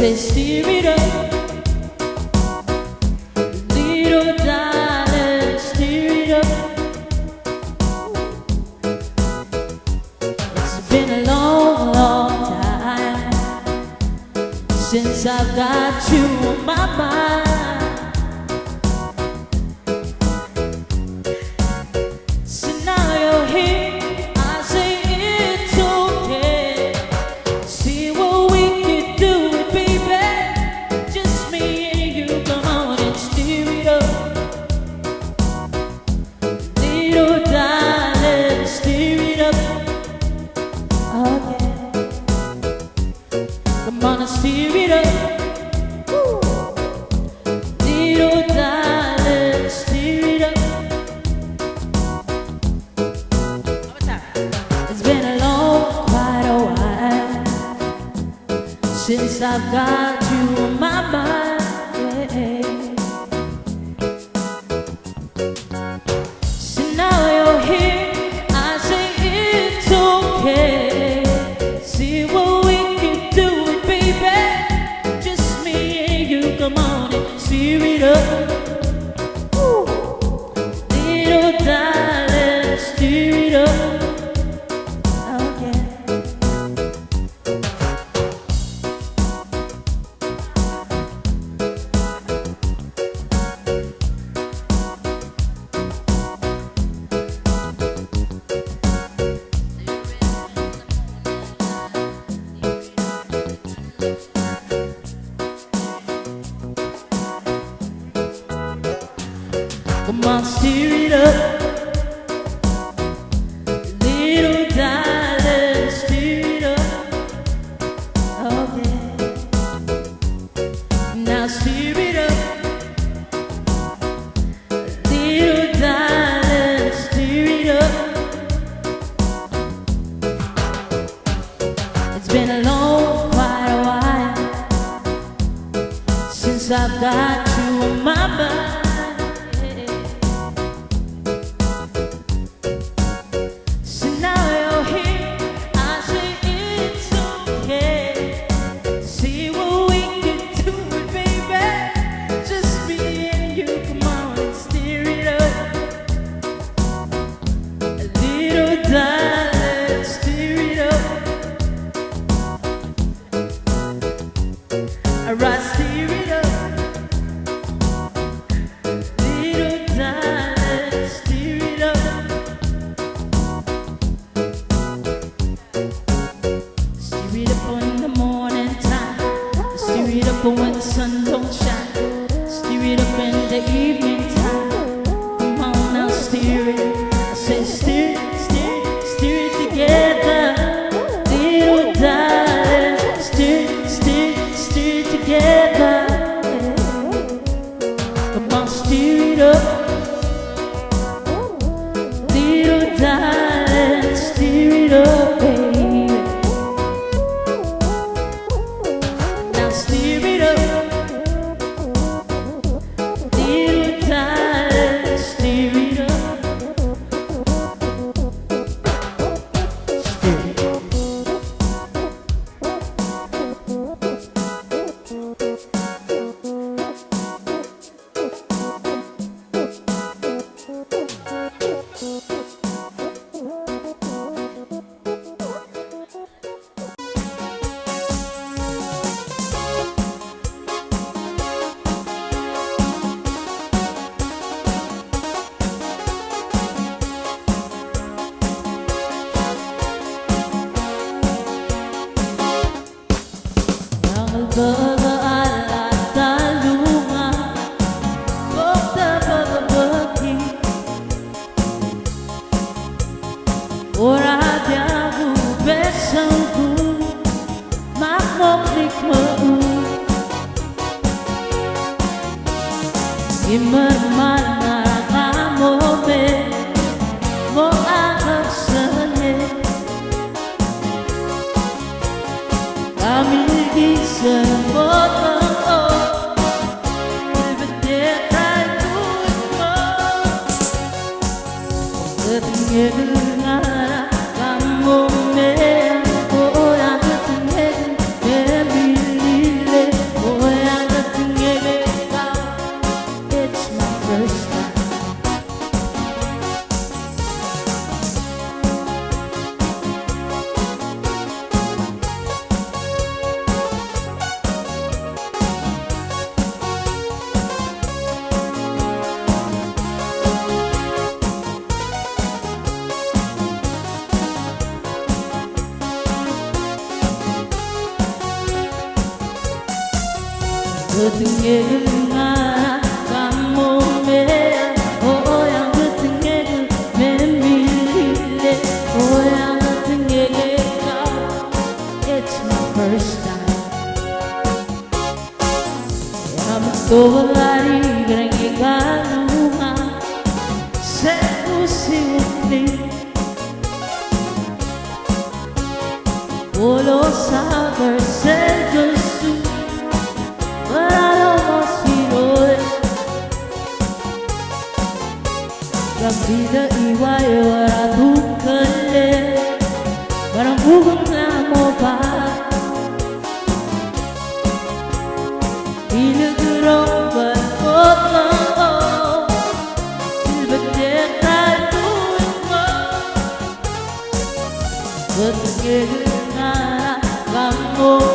say steer it up, little darling, steer it up. It's been a long, long time since I've got you on my mind. So now you're here, I say it's okay. See what we can do, baby. Just me and you, come on and steer it up. Little darling, steer it up. Oh yeah. Come on and steer it up. Little darling, steer it up. It's been a long, quite a while since I've got you on my mind. Yeah. So now you're here, I say it's okay. See what we can do, baby. Just me and you, come on and steer it up. Little darling, steer it up. Oh yeah. Come on, steer it up. Little darling, steer it up. Oh yeah. Now steer it up. Little darling, steer it up. It's been a long, quite a while since I've got you on my mind. So now you're here, I say it's okay. See what we can do, baby. Just me and you, come on and steer it up. Little darling, steer it up. Alright, steer it up. Little darling, steer it up. Steer it up in the morning time. Steer it up when the sun don't shine. Steer it up in the evening time. Come on now, steer it. I say steer, steer, steer it together. Little darling, steer, steer, steer it together. Come on, steer it up. Little darling, steer it up, baby. Now steer it up. Little darling, steer it up. Steer it up. Kamomei, ora tu 등에 그나 감몸에 고향 그 등에 그맨 밀릴래 고향 그 등에 가 It's my first time 아무도 말이 그런 게 가누마 새우 시우리 Solo saber ser yo soy para lo más La vida igual para tu calle para un amo pa y le quiero ver todo el vete tal tu porque Kamomei